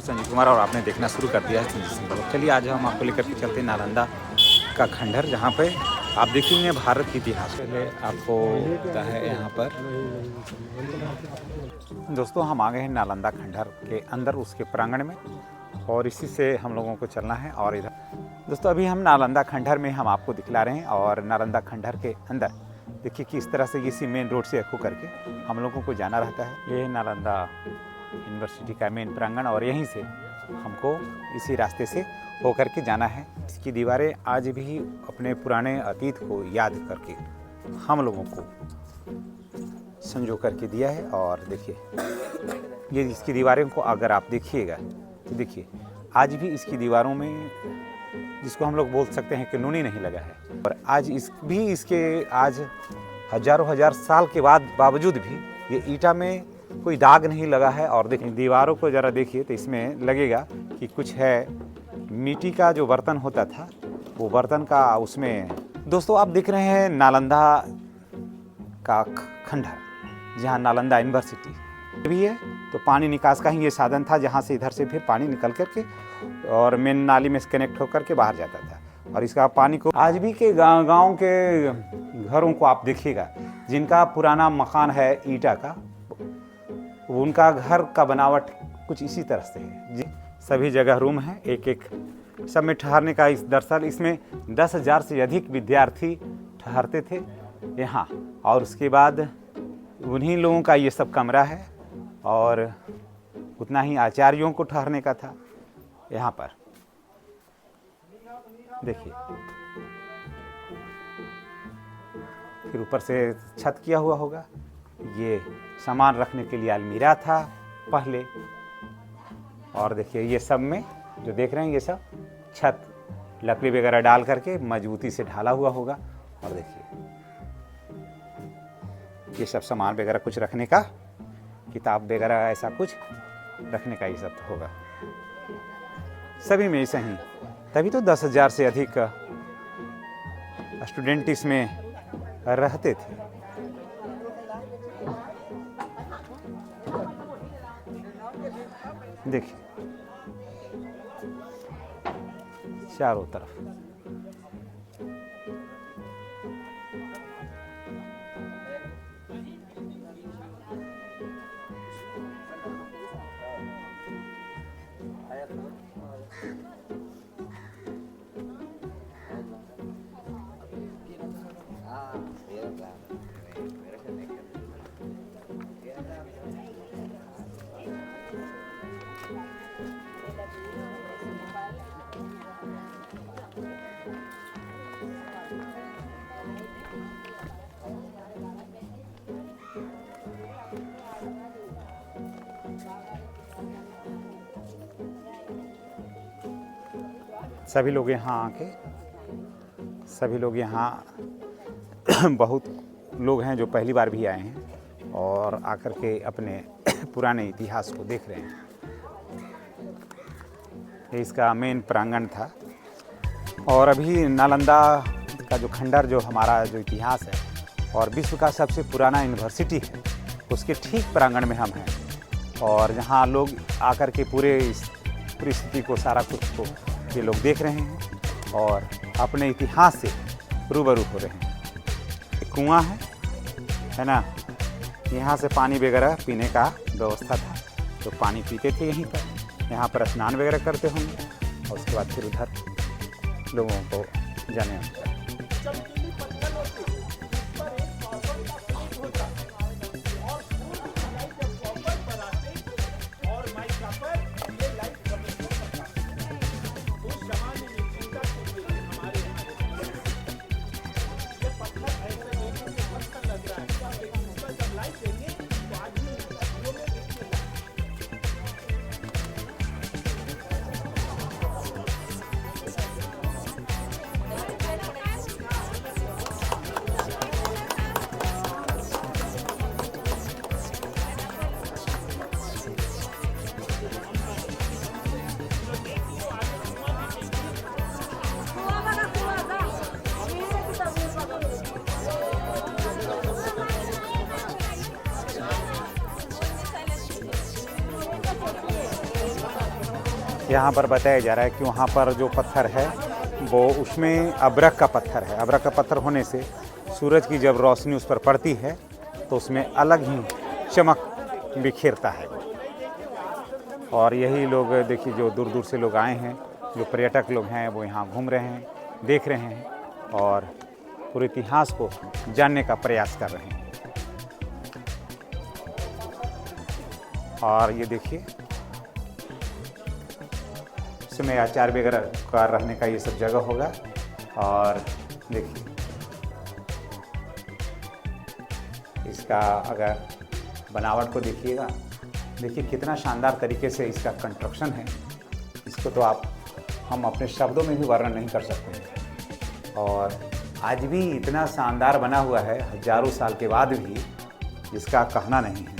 संजीव कुमार और आपने देखना शुरू कर दिया है संजीव सिंह ब्लॉग। चलिए आज हम आपको लेकर के चलते हैं नालंदा का खंडहर, जहाँ पे आप देखेंगे भारत के इतिहास। पहले आपको पता है यहाँ पर दोस्तों हम आ गए हैं नालंदा खंडहर के अंदर, उसके प्रांगण में, और इसी से हम लोगों को चलना है। और इधर दोस्तों अभी हम नालंदा खंडहर में हम आपको दिखला रहे हैं, और नालंदा खंडहर के अंदर देखिए कि इस तरह से इसी मेन रोड से होकर के हम लोगों को जाना रहता है। ये नालंदा यूनिवर्सिटी का मेन प्रांगण, और यहीं से हमको इसी रास्ते से होकर के जाना है। इसकी दीवारें आज भी अपने पुराने अतीत को याद करके हम लोगों को संजो करके दिया है। और देखिए ये इसकी दीवारों को अगर आप देखिएगा तो देखिए आज भी इसकी दीवारों में, जिसको हम लोग बोल सकते हैं कि नूनी नहीं लगा है, और आज इसके आज हजारों हजार साल के बावजूद भी ये ईंटा में कोई दाग नहीं लगा है। और देखिए दीवारों को ज़रा देखिए तो इसमें लगेगा कि कुछ है, मिट्टी का जो बर्तन होता था वो बर्तन का उसमें। दोस्तों आप देख रहे हैं नालंदा का खंडहर, जहाँ नालंदा यूनिवर्सिटी भी है। तो पानी निकास का ही ये साधन था, जहाँ से इधर से फिर पानी निकल करके और मेन नाली में कनेक्ट होकर के बाहर जाता था। और इसका पानी को आज भी के गांव के घरों को आप देखिएगा, जिनका पुराना मकान है ईंटा का, उनका घर का बनावट कुछ इसी तरह से है जी। सभी जगह रूम है, एक एक सब में ठहरने का। इस दरअसल इसमें 10,000 से अधिक विद्यार्थी ठहरते थे यहाँ, और उसके बाद उन्हीं लोगों का ये सब कमरा है, और उतना ही आचार्यों को ठहरने का था यहाँ पर। देखिए फिर ऊपर से छत किया हुआ होगा। ये सामान रखने के लिए अलमीरा था पहले, और देखिए ये सब में जो देख रहे हैं ये सब छत लकड़ी वगैरह डाल करके मजबूती से ढाला हुआ होगा। और देखिए ये सब सामान वगैरह कुछ रखने का, किताब वगैरह ऐसा कुछ रखने का ये सब होगा। सभी में ऐसा ही, तभी तो 10,000 से अधिक स्टूडेंट इसमें रहते थे। देखिए चारों तरफ सभी लोग यहाँ आके, सभी लोग यहाँ बहुत लोग हैं जो पहली बार भी आए हैं और आकर के अपने पुराने इतिहास को देख रहे हैं। ये इसका मेन प्रांगण था। और अभी नालंदा का जो खंडहर, जो हमारा जो इतिहास है और विश्व का सबसे पुराना यूनिवर्सिटी है, उसके ठीक प्रांगण में हम हैं, और जहाँ लोग आकर के पूरी स्थिति को, सारा कुछ को ये लोग देख रहे हैं और अपने इतिहास से रूबरू हो रहे हैं। एक कुआं है ना, यहाँ से पानी वगैरह पीने का व्यवस्था था, तो पानी पीते थे यहीं पर। यहाँ पर स्नान वगैरह करते होंगे, और उसके बाद फिर उधर लोगों को जाने होता है। यहाँ पर बताया जा रहा है कि वहाँ पर जो पत्थर है वो उसमें अबरक का पत्थर है। अबरक का पत्थर होने से सूरज की जब रोशनी उस पर पड़ती है तो उसमें अलग ही चमक बिखेरता है। और यही लोग देखिए जो दूर दूर से लोग आए हैं, जो पर्यटक लोग हैं वो यहाँ घूम रहे हैं, देख रहे हैं और पूरे इतिहास को जानने का प्रयास कर रहे हैं। और ये देखिए इसमें आचार्य वगैरह का रहने का ये सब जगह होगा। और देखिए इसका अगर बनावट को देखिएगा, देखिए कितना शानदार तरीके से इसका कंस्ट्रक्शन है। इसको तो हम अपने शब्दों में भी वर्णन नहीं कर सकते। और आज भी इतना शानदार बना हुआ है हजारों साल के बाद भी, जिसका कहना नहीं है।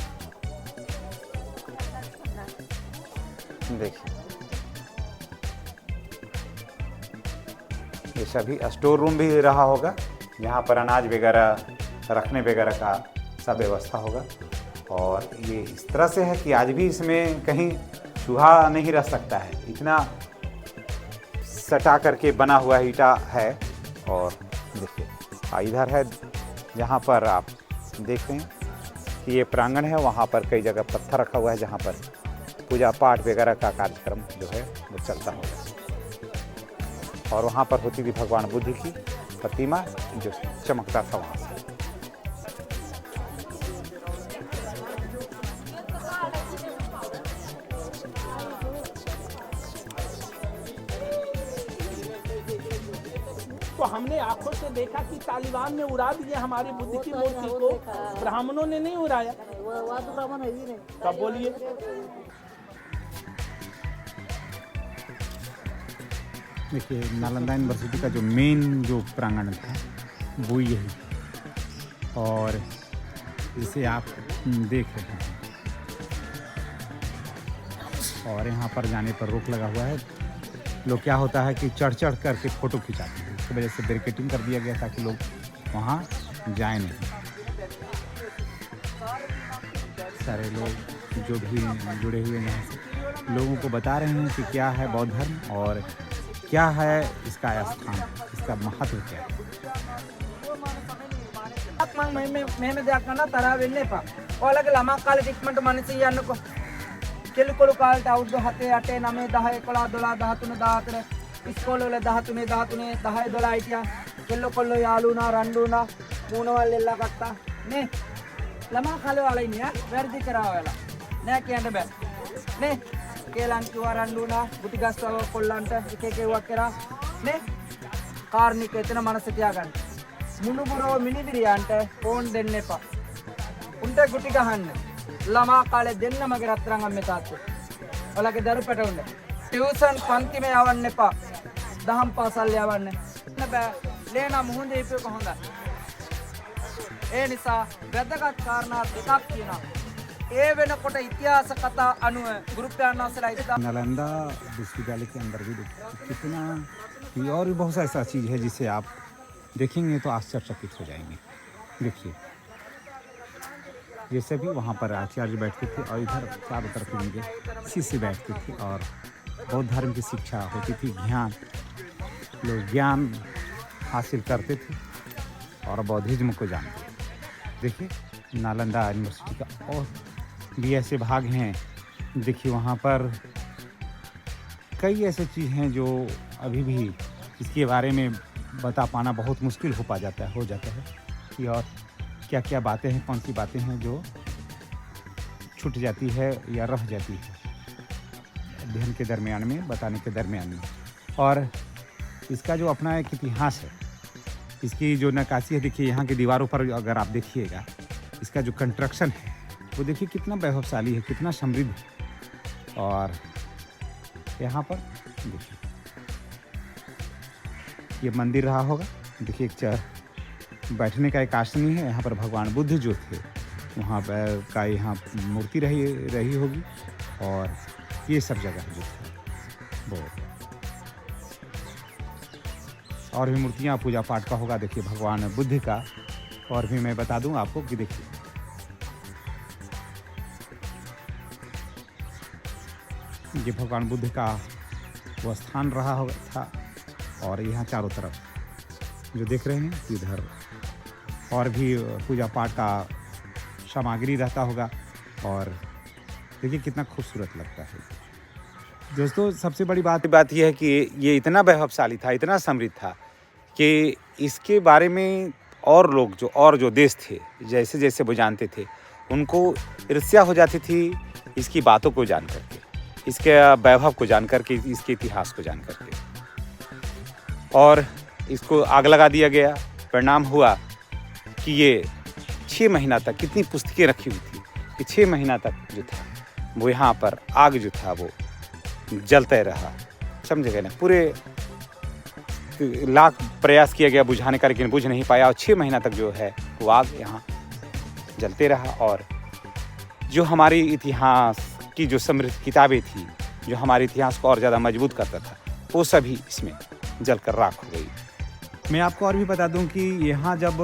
देखिए ये सभी स्टोर रूम भी रहा होगा, यहाँ पर अनाज वगैरह रखने वगैरह का सब व्यवस्था होगा। और ये इस तरह से है कि आज भी इसमें कहीं चूहा नहीं रह सकता है, इतना सटा करके बना हुआ ईटा है। और देखिए इधर है जहाँ पर आप देख रहे हैं कि ये प्रांगण है, वहाँ पर कई जगह पत्थर रखा हुआ है जहाँ पर पूजा पाठ वगैरह का कार्यक्रम जो है वो चलता होगा। और वहाँ पर होती थी भगवान बुद्ध की प्रतिमा जो चमकता था वहाँ से। तो हमने आंखों से देखा कि तालिबान ने उड़ा दिया हमारी बुद्ध की मूर्ति को, ब्राह्मणों ने नहीं उड़ाया। वहाँ तो ब्राह्मण है ही नहीं। कब बोलिए? देखिए नालंदा यूनिवर्सिटी का जो मेन जो प्रांगण था वो यही, और जिसे आप देख रहे हैं। और यहाँ पर जाने पर रोक लगा हुआ है। लोग क्या होता है कि चढ़ चढ़ करके फ़ोटो खिंचाते हैं, इसकी वजह से बैरिकेडिंग कर दिया गया ताकि लोग वहाँ जाए नहीं। सारे लोग जो भी जुड़े हुए हैं लोगों को बता रहे हैं कि क्या है बौद्ध धर्म और क्या है इसका स्थान, इसका महत्व क्या है। කෙල්කොළු කාලට අවුරුදු 7 8 9 10 11 12 13 14 ඉස්කෝලේ වල 13 13 10 12 හිටියා කෙල්ලෝ කොල්ලෝ යාළු වුණා රණ්ඩු වුණා මූණවල් එල්ලා ගත්තා නේ ළමා කාලේ වල ඉන්නේ වැරදි කරා වෙලා නෑ කියන්න බෑ නේ කේලන් කිව්වා රණ්ඩු වුණා බුටි ගස්වල කොල්ලන්ට එක එක ඒවා කරා නේ කාර්නික එතන මනස තියාගන්න මුණුබුරෝ මිනිබිරියන්ට ෆෝන් දෙන්න එපා උන්ට ගුටි ගහන්න ළමා කාලේ දෙන්නම ගරත්තරන් අම්මේ තාත්තේ ඔයාලගේ දරු පැටවුන්න ටියුෂන් පන්ති මේ යවන්න එපා දහම් පාසල් යවන්න බෑ ලේනා මුහුදේ ඉපේක හොඳයි ඒ නිසා වැදගත් කාරණා දෙකක් තියෙනවා ඒ වෙනකොට इतिहास कथा අනුව गुरु प्यारनासला नालंदा विश्वविद्यालय के अंदर भी कितना और भी बहुत सा ऐसा चीज़ है जिसे आप देखेंगे तो आश्चर्यचकित हो जाएंगे। देखिए ये सभी वहाँ पर आचार्य बैठते थे और इधर चारों तरफ उनके शिष्य बैठते थे और बौद्ध धर्म की शिक्षा होती थी, लोग ज्ञान हासिल करते थे और बौद्धिज्म को जानते थे। देखिए नालंदा यूनिवर्सिटी का और भी ऐसे भाग हैं। देखिए वहाँ पर कई ऐसे चीज़ हैं जो अभी भी इसके बारे में बता पाना बहुत मुश्किल हो जाता है कि और क्या क्या बातें हैं, कौन सी बातें हैं जो छूट जाती है या रह जाती है अध्ययन के दरमियान में, बताने के दरमियान में। और इसका जो अपना एक इतिहास है, इसकी जो नक्काशी है, देखिए यहाँ की दीवारों पर अगर आप देखिएगा इसका जो कंस्ट्रक्शन है वो देखिए कितना वैभवशाली है, कितना समृद्ध है। और यहाँ पर देखिए ये मंदिर रहा होगा, देखिए एक बैठने का एक आसन ही है। यहाँ पर भगवान बुद्ध जो थे वहाँ पर का यहाँ मूर्ति रही होगी और ये सब जगह जो थे वो और भी मूर्तियाँ पूजा पाठ का होगा। देखिए भगवान बुद्ध का। और भी मैं बता दूं आपको कि देखिए ये भगवान बुद्ध का वो स्थान रहा हो था। और यहाँ चारों तरफ जो देख रहे हैं इधर और भी पूजा पाठ का सामग्री रहता होगा। और देखिए कितना खूबसूरत लगता है। दोस्तों सबसे बड़ी बात यह है कि ये इतना वैभवशाली था, इतना समृद्ध था कि इसके बारे में और लोग जो देश थे जैसे जैसे वो जानते थे उनको ईर्ष्या हो जाती थी इसकी बातों को जान करके, इसके वैभव को जान करके, इसके इतिहास को जान करके। और इसको आग लगा दिया गया। परिणाम हुआ कि ये 6 महीना तक कितनी पुस्तकें रखी हुई थी कि 6 महीना तक जो था वो यहाँ पर आग जो था वो जलते रहा। समझे गए ना? पूरे लाख प्रयास किया गया बुझाने का लेकिन बुझ नहीं पाया। और 6 महीना तक जो है वो आग यहाँ जलते रहा। और जो हमारी इतिहास की जो समृद्ध किताबें थी, जो हमारे इतिहास को और ज़्यादा मजबूत करता था, वो सभी इसमें जलकर राख हो गई। मैं आपको और भी बता दूं कि यहाँ जब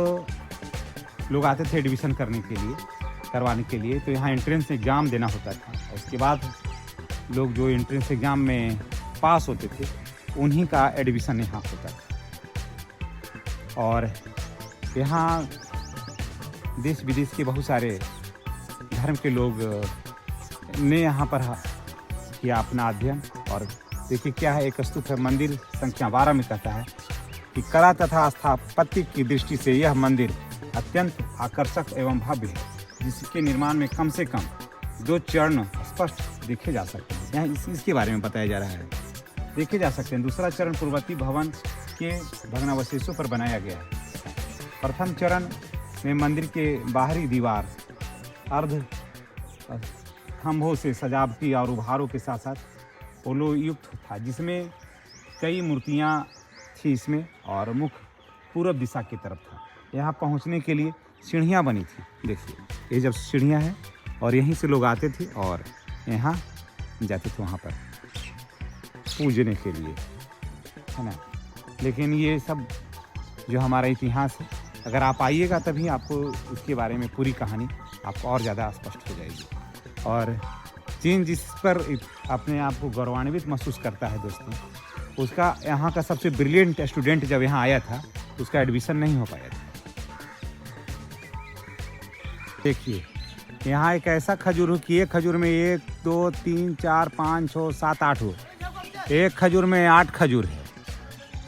लोग आते थे एडमिशन करवाने के लिए तो यहाँ एंट्रेंस एग्ज़ाम देना होता था। उसके बाद लोग जो एंट्रेंस एग्ज़ाम में पास होते थे उन्हीं का एडमिशन यहाँ होता था। और यहाँ देश विदेश के बहुत सारे धर्म के लोग ने यहाँ पर किया अपना अध्ययन। और देखिए क्या है, एक स्तूप है, मंदिर संख्या 12 में कहता है कि कला तथा स्थापत्य की दृष्टि से यह मंदिर अत्यंत आकर्षक एवं भव्य है, जिसके निर्माण में कम से कम 2 चरण स्पष्ट देखे जा सकते हैं। यहाँ इसके बारे में बताया जा रहा है, देखे जा सकते हैं। दूसरा चरण पूर्ववर्ती भवन के भग्नावशेषों पर बनाया गया है। प्रथम चरण में मंदिर के बाहरी दीवार अर्ध खंभों से सजावटी और उभारों के साथ साथ पोलो युक्त था, जिसमें कई मूर्तियां थी इसमें। और मुख पूर्व दिशा की तरफ था। यहाँ पहुँचने के लिए सीढ़ियाँ बनी थी। देखिए ये जब सीढ़ियाँ हैं और यहीं से लोग आते थे और यहाँ जाते थे वहाँ पर पूजने के लिए, है ना। लेकिन ये सब जो हमारा इतिहास है, अगर आप आइएगा तभी आपको इसके बारे में पूरी कहानी आपको और ज़्यादा स्पष्ट हो जाएगी। और चीन जिस पर अपने आप को गौरवान्वित महसूस करता है दोस्तों, उसका यहाँ का सबसे ब्रिलियंट स्टूडेंट जब यहाँ आया था उसका एडमिशन नहीं हो पाया था। देखिए यहाँ एक ऐसा खजूर हो कि एक खजूर में 1 2 3 4 5 6 7 8 हो, एक खजूर में 8 खजूर है।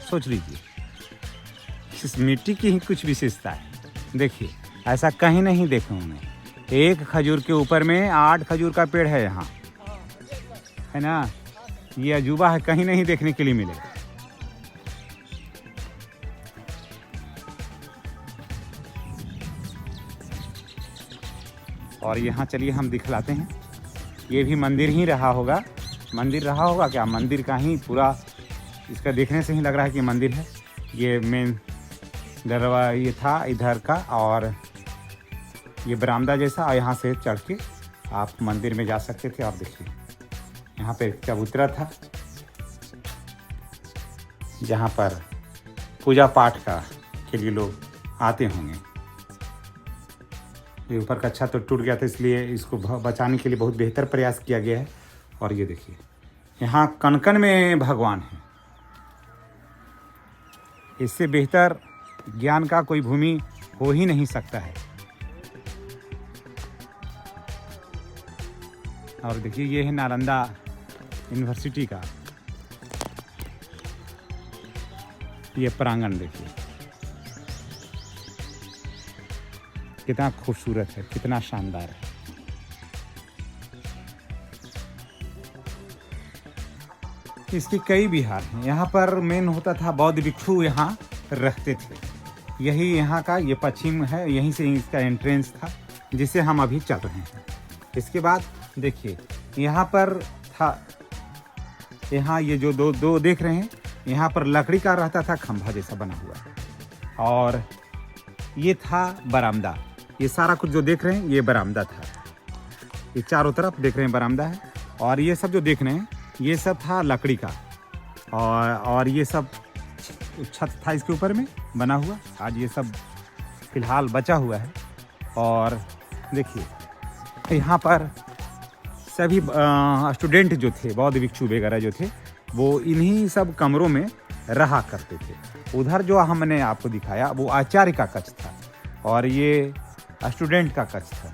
सोच लीजिए, इस मिट्टी की ही कुछ विशेषता है। देखिए ऐसा कहीं नहीं देखा हूँ। एक खजूर के ऊपर में 8 खजूर का पेड़ है यहाँ, है ना। ये अजूबा है, कहीं नहीं देखने के लिए मिलेगा। और यहाँ चलिए हम दिखलाते हैं। ये भी मंदिर ही रहा होगा। मंदिर रहा होगा क्या? मंदिर का ही पूरा, इसका देखने से ही लग रहा है कि मंदिर है। ये मेन दरवाजा ये था इधर का, और ये बरामदा जैसा। और यहाँ से चढ़ के आप मंदिर में जा सकते थे। और देखिए यहाँ पे चबूतरा था जहाँ पर पूजा पाठ के लिए लोग आते होंगे। ये ऊपर का छत तो टूट गया था, इसलिए इसको बचाने के लिए बहुत बेहतर प्रयास किया गया है। और ये देखिए यहाँ कण-कण में भगवान है। इससे बेहतर ज्ञान का कोई भूमि हो ही नहीं सकता है। और देखिए ये है नालंदा यूनिवर्सिटी का ये प्रांगण। देखिए कितना खूबसूरत है, कितना शानदार है। इसके कई विहार हैं। यहाँ पर मेन होता था बौद्ध भिक्षु यहाँ रहते थे। यही यहाँ का ये पश्चिम है, यहीं से इसका एंट्रेंस था जिसे हम अभी चल रहे हैं। इसके बाद देखिए यहाँ पर था, यहाँ ये जो दो देख रहे हैं, यहाँ पर लकड़ी का रहता था खंभा जैसा बना हुआ। और ये था बरामदा। ये सारा कुछ जो देख रहे हैं ये बरामदा था। ये चारों तरफ देख रहे हैं बरामदा है। और ये सब जो देख रहे हैं ये सब था लकड़ी का। और ये सब छत था इसके ऊपर में बना हुआ। आज ये सब फिलहाल बचा हुआ है। और देखिए यहाँ पर सभी स्टूडेंट जो थे, बौद्ध भिक्षु वगैरह जो थे, वो इन्हीं सब कमरों में रहा करते थे। उधर जो हमने आपको दिखाया वो आचार्य का कक्ष था और ये स्टूडेंट का कक्ष था।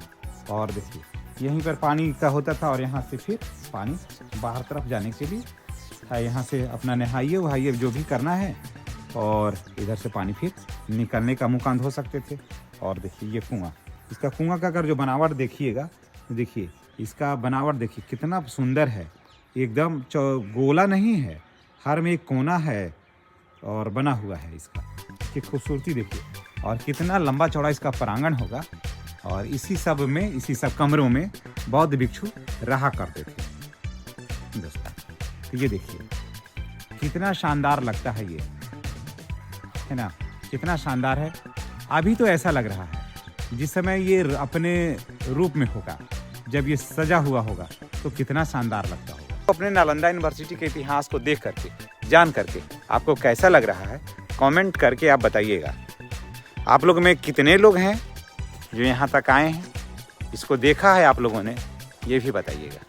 और देखिए यहीं पर पानी का होता था और यहाँ से फिर पानी बाहर तरफ जाने के लिए था। यहाँ से अपना नहाइए वहाइए जो भी करना है और इधर से पानी फिर निकलने का मुकांत हो सकते थे। और देखिए ये कुआं, इसका कुआं का अगर जो बनावट देखिएगा, देखिए इसका बनावट देखिए कितना सुंदर है, एकदम गोला नहीं है, हर में एक कोना है और बना हुआ है। इसका की खूबसूरती देखिए और कितना लंबा चौड़ा इसका प्रांगण होगा। और इसी सब कमरों में बौद्ध भिक्षु रहा करते थे दोस्तों। तो ये देखिए कितना शानदार लगता है, ये है ना, कितना शानदार है। अभी तो ऐसा लग रहा है, जिस समय ये अपने रूप में होगा, जब ये सजा हुआ होगा तो कितना शानदार लगता होगा। अपने नालंदा यूनिवर्सिटी के इतिहास को देख करके, जान करके आपको कैसा लग रहा है, कमेंट करके आप बताइएगा। आप लोग में कितने लोग हैं जो यहाँ तक आए हैं, इसको देखा है आप लोगों ने, ये भी बताइएगा।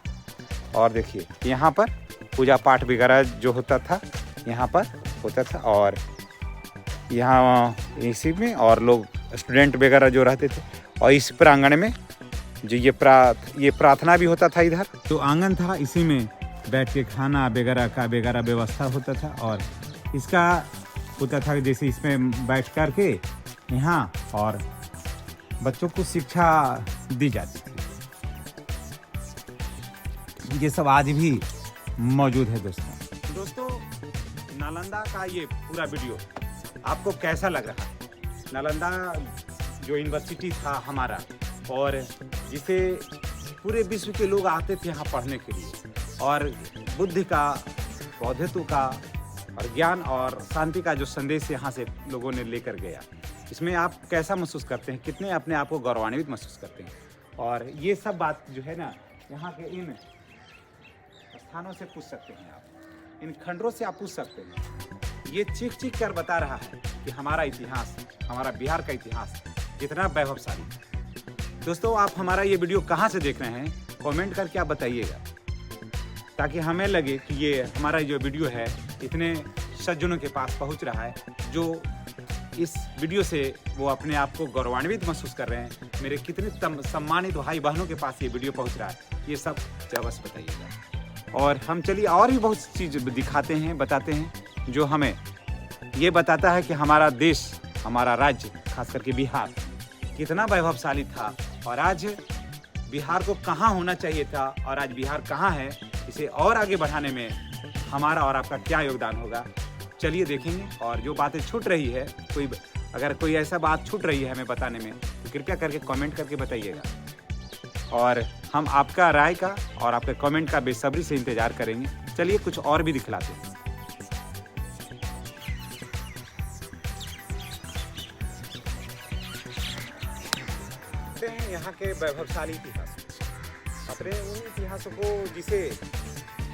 और देखिए यहाँ पर पूजा पाठ वगैरह जो होता था यहाँ पर होता था और यहाँ इसी में और लोग स्टूडेंट वगैरह जो रहते थे। और इस प्रांगण में जो ये प्रार्थना भी होता था। इधर जो आंगन था इसी में बैठ के खाना वगैरह व्यवस्था होता था। और इसका होता था जैसे इसमें बैठ कर के यहाँ और बच्चों को शिक्षा दी जाती थी। ये सब आज भी मौजूद है दोस्तों। नालंदा का ये पूरा वीडियो आपको कैसा लग रहा है? नालंदा जो यूनिवर्सिटी था हमारा, और जिसे पूरे विश्व के लोग आते थे यहाँ पढ़ने के लिए, और बुद्ध का, बौद्धत्व का और ज्ञान और शांति का जो संदेश यहाँ से लोगों ने लेकर गया, इसमें आप कैसा महसूस करते हैं? कितने अपने आप को गौरवान्वित महसूस करते हैं? और ये सब बात जो है ना, यहाँ के इन स्थानों से पूछ सकते हैं आप, इन खंडरों से आप पूछ सकते हैं। ये चीख कर बता रहा है कि हमारा इतिहास, हमारा बिहार का इतिहास कितना वैभवशाली है। दोस्तों, आप हमारा ये वीडियो कहाँ से देख रहे हैं, कमेंट करके आप बताइएगा, ताकि हमें लगे कि ये हमारा जो वीडियो है इतने सज्जनों के पास पहुंच रहा है, जो इस वीडियो से वो अपने आप को गौरवान्वित महसूस कर रहे हैं। मेरे कितने सम्मानित भाई बहनों के पास ये वीडियो पहुंच रहा है, ये सब अवश्य बताइएगा। और हम चलिए और भी बहुत चीज़ दिखाते हैं, बताते हैं, जो हमें ये बताता है कि हमारा देश, हमारा राज्य, खास करके बिहार कितना वैभवशाली था, और आज बिहार को कहाँ होना चाहिए था और आज बिहार कहाँ है, इसे और आगे बढ़ाने में हमारा और आपका क्या योगदान होगा, चलिए देखेंगे। और जो बातें छूट रही है, अगर कोई ऐसा बात छूट रही है हमें बताने में, तो कृपया करके कमेंट करके बताइएगा। और हम आपका राय का और आपके कमेंट का बेसब्री से इंतजार करेंगे। चलिए कुछ और भी दिखलाते हैं। यहाँ के वैभवशाली इतिहास, अपने उन इतिहासों को जिसे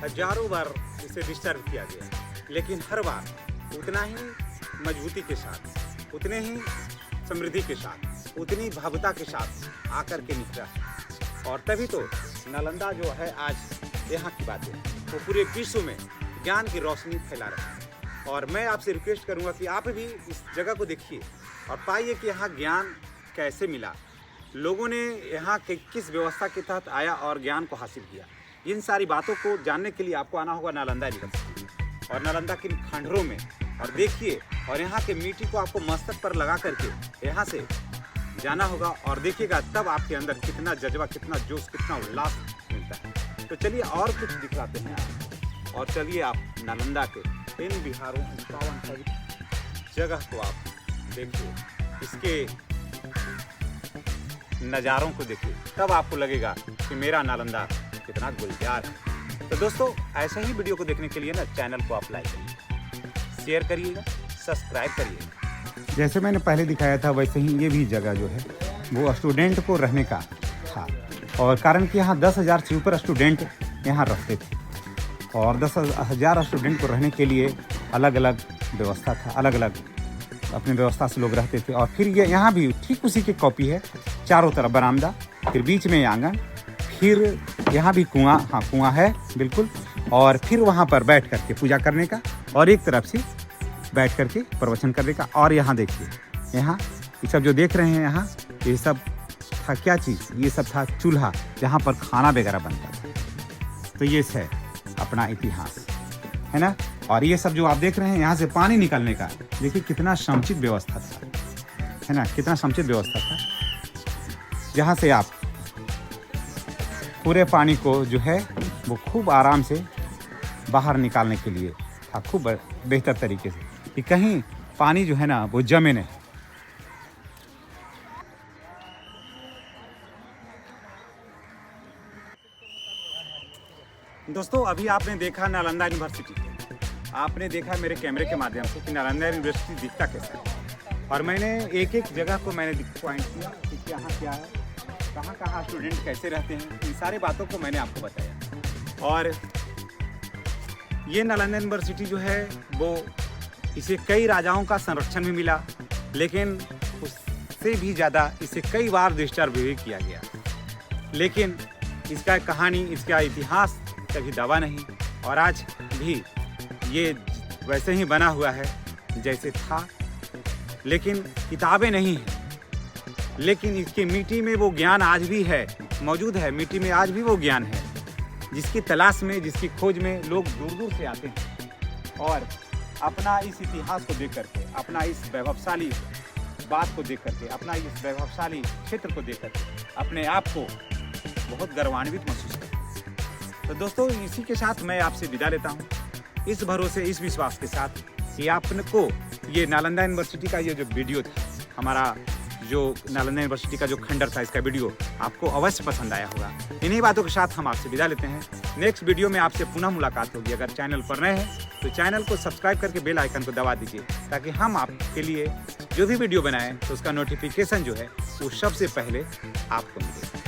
हजारों बार इसे डिस्टर्ब किया गया, लेकिन हर बार उतना ही मजबूती के साथ, उतने ही समृद्धि के साथ, उतनी भावुकता के साथ आकर के निखरा। और तभी तो नालंदा जो है आज यहाँ की बात है, वो पूरे विश्व में ज्ञान की रोशनी फैला रहा है। और मैं आपसे रिक्वेस्ट करूँगा कि आप भी इस जगह को देखिए और पाइए कि यहाँ ज्ञान कैसे मिला, लोगों ने यहाँ के किस व्यवस्था के तहत आया और ज्ञान को हासिल किया। इन सारी बातों को जानने के लिए आपको आना होगा नालंदा यूनिवर्सिटी और नालंदा के खंडरों में, और देखिए, और यहाँ के मिट्टी को आपको मस्तक पर लगा करके यहाँ से जाना होगा और देखिएगा, तब आपके अंदर कितना जज्बा, कितना जोश, कितना उल्लास मिलता है। तो चलिए और कुछ दिखलाते हैं आप, और चलिए आप नालंदा के इन बिहारों, पावन पवित्र जगह को आप देखिए, इसके नज़ारों को देखिए, तब आपको लगेगा कि मेरा नालंदा कितना गुलजार है। तो दोस्तों, ऐसे ही वीडियो को देखने के लिए ना चैनल को आप लाइक करिए, शेयर करिएगा, सब्सक्राइब करिएगा। जैसे मैंने पहले दिखाया था वैसे ही ये भी जगह जो है वो स्टूडेंट को रहने का था, और कारण कि यहाँ 10,000 से ऊपर स्टूडेंट यहाँ रहते थे, और 10,000 स्टूडेंट को रहने के लिए अलग अलग व्यवस्था था, अलग अलग अपनी व्यवस्था से लोग रहते थे। और फिर ये यहाँ भी ठीक उसी की कॉपी है, चारों तरफ बरामदा, फिर बीच में आंगन, फिर यहाँ भी कुआं, हाँ कुआं है बिल्कुल, और फिर वहाँ पर बैठ करके पूजा करने का, और एक तरफ से बैठ करके प्रवचन करने का। और यहाँ देखिए, यहाँ ये सब जो देख रहे हैं यहाँ, ये सब था क्या चीज़, ये सब था चूल्हा जहाँ पर खाना वगैरह बनता था। तो ये है अपना इतिहास, है ना। और ये सब जो आप देख रहे हैं यहाँ से पानी निकलने का, देखिए कितना समुचित व्यवस्था था, है ना, कितना समुचित व्यवस्था था, जहाँ से आप पूरे पानी को जो है वो खूब आराम से बाहर निकालने के लिए था, खूब बेहतर तरीके से, कि कहीं पानी जो है ना वो जमे नहीं। दोस्तों, अभी आपने देखा नालंदा यूनिवर्सिटी, आपने देखा मेरे कैमरे के माध्यम से कि नालंदा यूनिवर्सिटी दिखता कैसा है, और मैंने एक एक जगह को मैंने पॉइंट किया कि यहाँ क्या है, कहाँ कहाँ स्टूडेंट कैसे रहते हैं, इन सारे बातों को मैंने आपको बताया। और ये नालंदा यूनिवर्सिटी जो है वो, इसे कई राजाओं का संरक्षण भी मिला, लेकिन उससे भी ज़्यादा इसे कई बार डिस्टर्ब भी किया गया, लेकिन इसका कहानी, इसका इतिहास कभी दबा नहीं, और आज भी ये वैसे ही बना हुआ है जैसे था। लेकिन किताबें नहीं हैं, लेकिन इसकी मिट्टी में वो ज्ञान आज भी है, मौजूद है, मिट्टी में आज भी वो ज्ञान है, जिसकी तलाश में, जिसकी खोज में लोग दूर दूर से आते हैं, और अपना इस इतिहास को देख करके, अपना इस वैभवशाली बात को देख करके, अपना इस वैभवशाली क्षेत्र को देख करके अपने आप को बहुत गर्वान्वित महसूस करते हैं। तो दोस्तों, इसी के साथ मैं आपसे विदा लेता हूँ, इस भरोसे, इस विश्वास के साथ कि आपको ये नालंदा यूनिवर्सिटी का ये जो वीडियो था, हमारा जो नालंदा यूनिवर्सिटी का जो खंडर था, इसका वीडियो आपको अवश्य पसंद आया होगा। इन्हीं बातों के साथ हम आपसे विदा लेते हैं। नेक्स्ट वीडियो में आपसे पुनः मुलाकात होगी। अगर चैनल पर नए हैं तो चैनल को सब्सक्राइब करके बेल आइकन को दबा दीजिए, ताकि हम आपके लिए जो भी वीडियो बनाएं तो उसका नोटिफिकेशन जो है वो सबसे पहले आपको मिले।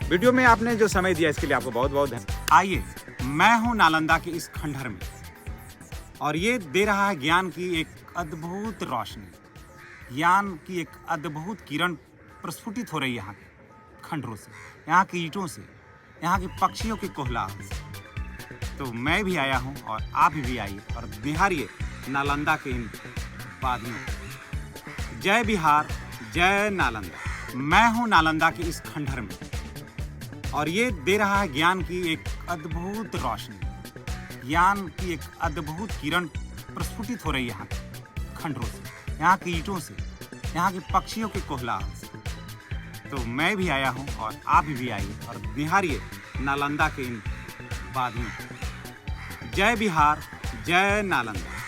वीडियो में आपने जो समय दिया इसके लिए आपको बहुत बहुत धन्यवाद। आइए, मैं हूँ नालंदा के इस खंडहर में, और ये दे रहा है ज्ञान की एक अद्भुत रोशनी, ज्ञान की एक अद्भुत किरण प्रस्फुटित हो रही है यहाँ के खंडरों से, यहाँ की ईंटों से, यहाँ के पक्षियों के कोहलाहट से। तो मैं भी आया हूँ और आप भी आइए और निहारिए नालंदा के इन वादियों। जय बिहार, जय नालंदा। मैं हूँ नालंदा के इस खंडहर में, और ये दे रहा है ज्ञान की एक अद्भुत रोशनी, ज्ञान की एक अद्भुत किरण प्रस्फुटित हो रही है यहाँ के खंडरों से, यहाँ की ईंटों से, यहाँ के पक्षियों के कोहलाहट से। तो मैं भी आया हूँ और आप भी आइए और निहारिए नालंदा के इन वादियों। जय बिहार, जय नालंदा।